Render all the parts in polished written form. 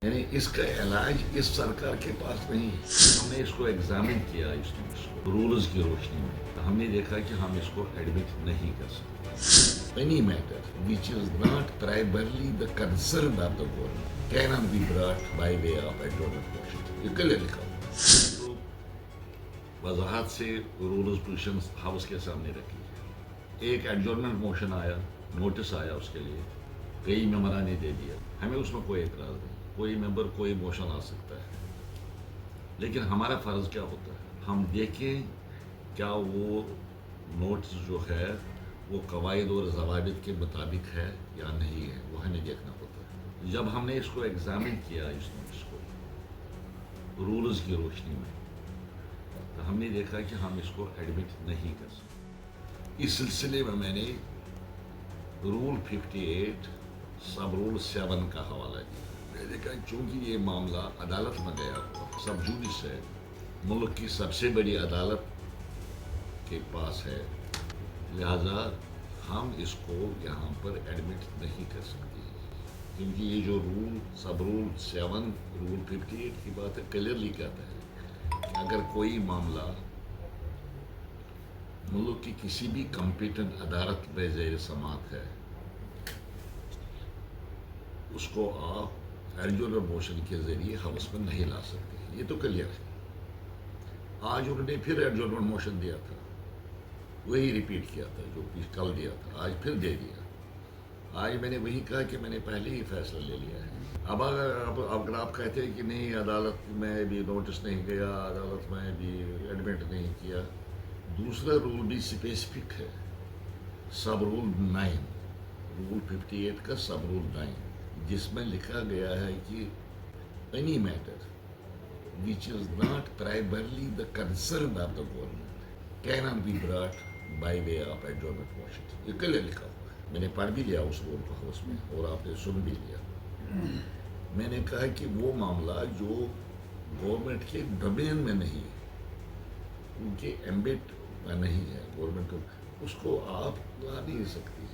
یعنی اس کا علاج اس سرکار کے پاس نہیں ہے. ہم نے اس کو ایگزامن کیا اس رولز کی روشنی میں. ہم نے دیکھا کہ ہم اس کو ایڈمٹ نہیں کر سکتے. Any matter which is not primarily the concern of the government cannot be brought by way of adjournment motion. یہ کلیئر لکھا ہوا وضاحت سے رولز پوزیشنز ہاؤس کے سامنے رکھی. ایک ایڈجورنمنٹ موشن آیا, نوٹس آیا, اس کے لیے کئی ممبران نے دے دیا. ہمیں اس میں کوئی اعتراض نہیں. کوئی ممبر کوئی موشن آ سکتا ہے, لیکن ہمارا فرض کیا ہوتا ہے, ہم دیکھیں کیا وہ نوٹس جو ہے وہ قواعد اور ضوابط کے مطابق ہے یا نہیں ہے, وہ ہمیں دیکھنا ہوتا ہے. جب ہم نے اس کو ایگزامن کیا اس نوٹس کو رولز کی روشنی میں, تو ہم نے دیکھا کہ ہم اس کو ایڈمٹ نہیں کر سکتے. اس سلسلے میں نے رول 58 سب رول 7 کا حوالہ دیا. میں نے کہا چونکہ یہ معاملہ عدالت میں گیا, سب جوڈس ہے, ملک کی سب سے بڑی عدالت کے پاس ہے, لہذا ہم اس کو یہاں پر ایڈمٹ نہیں کر سکتے, کیونکہ یہ جو رول سب رول 7 رول 58 کی بات ہے, کلیئرلی کہتا ہے کہ اگر کوئی معاملہ ملک کی کسی بھی کمپیٹنٹ عدالت میں زیر سماعت ہے, اس کو آپ ایڈجورنمنٹ موشن کے ذریعے ہاؤس میں نہیں لا سکتے. یہ تو کلیئر ہے. آج انہوں نے پھر ایڈجورنمنٹ موشن دیا تھا, وہی ریپیٹ کیا تھا جو کل دیا تھا, آج پھر دے دیا. آج میں نے وہی کہا کہ میں نے پہلے ہی فیصلہ لے لیا ہے. اب اگر آپ کہتے ہیں کہ نہیں عدالت میں بھی نوٹس نہیں گیا, عدالت میں بھی ایڈمٹ نہیں کیا, دوسرا رول بھی اسپیسیفک ہے, سب رول 9 رول 58 کا سب رول 9, جس میں لکھا گیا ہے کہ any matter which is not primarily the concern of the government cannot be brought by way of adjournment motion. یہ کلیئر لکھا ہوا ہے. میں نے پڑھ بھی لیا اس رول کو ہاؤس میں, اور آپ نے سن بھی لیا. میں نے کہا کہ وہ معاملہ جو گورنمنٹ کے ڈومین میں نہیں ہے, ان کے ایمبٹ میں نہیں ہے, گورنمنٹ کو اس کو آپ لا نہیں سکتی.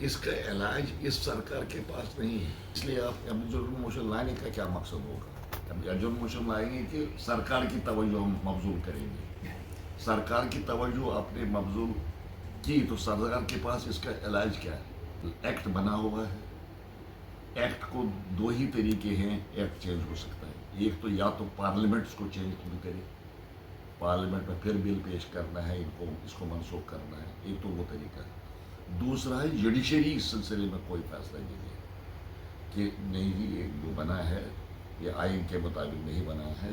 اس کا علاج اس سرکار کے پاس نہیں ہے. اس لیے آپ ایڈجورنمنٹ موشن لانے کا کیا مقصد ہوگا؟ ایڈجورنمنٹ موشن لائیں گے کہ سرکار کی توجہ ہم مبذول کریں گے. سرکار کی توجہ آپ نے مبذول کی تو سرکار کے پاس اس کا علاج کیا ہے؟ ایکٹ بنا ہوا ہے. ایکٹ کو دو ہی طریقے ہیں ایکٹ چینج ہو سکتا ہے. ایک تو یا تو پارلیمنٹ اس کو چینج کرے, پارلیمنٹ میں پھر بل پیش کرنا ہے, اس کو منسوخ کرنا ہے, ایک تو وہ طریقہ ہے. دوسرا ہے جوڈیشری اس سلسلے میں کوئی فیصلہ نہیں ہے کہ نہیں جی یہ جو بنا ہے یہ آئین کے مطابق نہیں بنا ہے,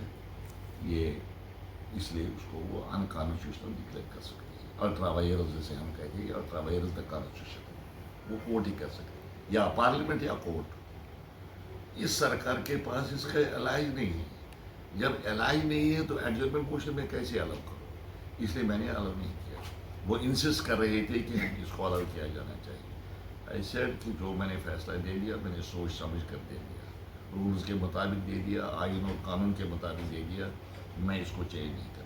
یہ اس لیے اس کو وہ ان کانسٹیٹیوشنل ڈکلیئر کر سکتے ہیں. الٹرا وائرس جیسے ہم کہتے ہیں, الٹرا وائرس دا کانسٹیٹیوشن, وہ کورٹ ہی کر سکتے ہیں, یا پارلیمنٹ یا کورٹ. اس سرکار کے پاس اس کا علاج نہیں ہے. جب علاج نہیں ہے تو ایڈجورنمنٹ موشن میں کیسے الگ کرو؟ اس لیے میں نے الگ نہیں کیا. وہ انسسٹ کر رہے تھے کہ اس کو الگ کیا جانا چاہیے. ایسے کہ جو میں نے فیصلہ دے دیا, میں نے سوچ سمجھ کر دے دیا, رولز کے مطابق دے دیا, آئین اور قانون کے مطابق دے دیا, میں اس کو چینج نہیں کرتا.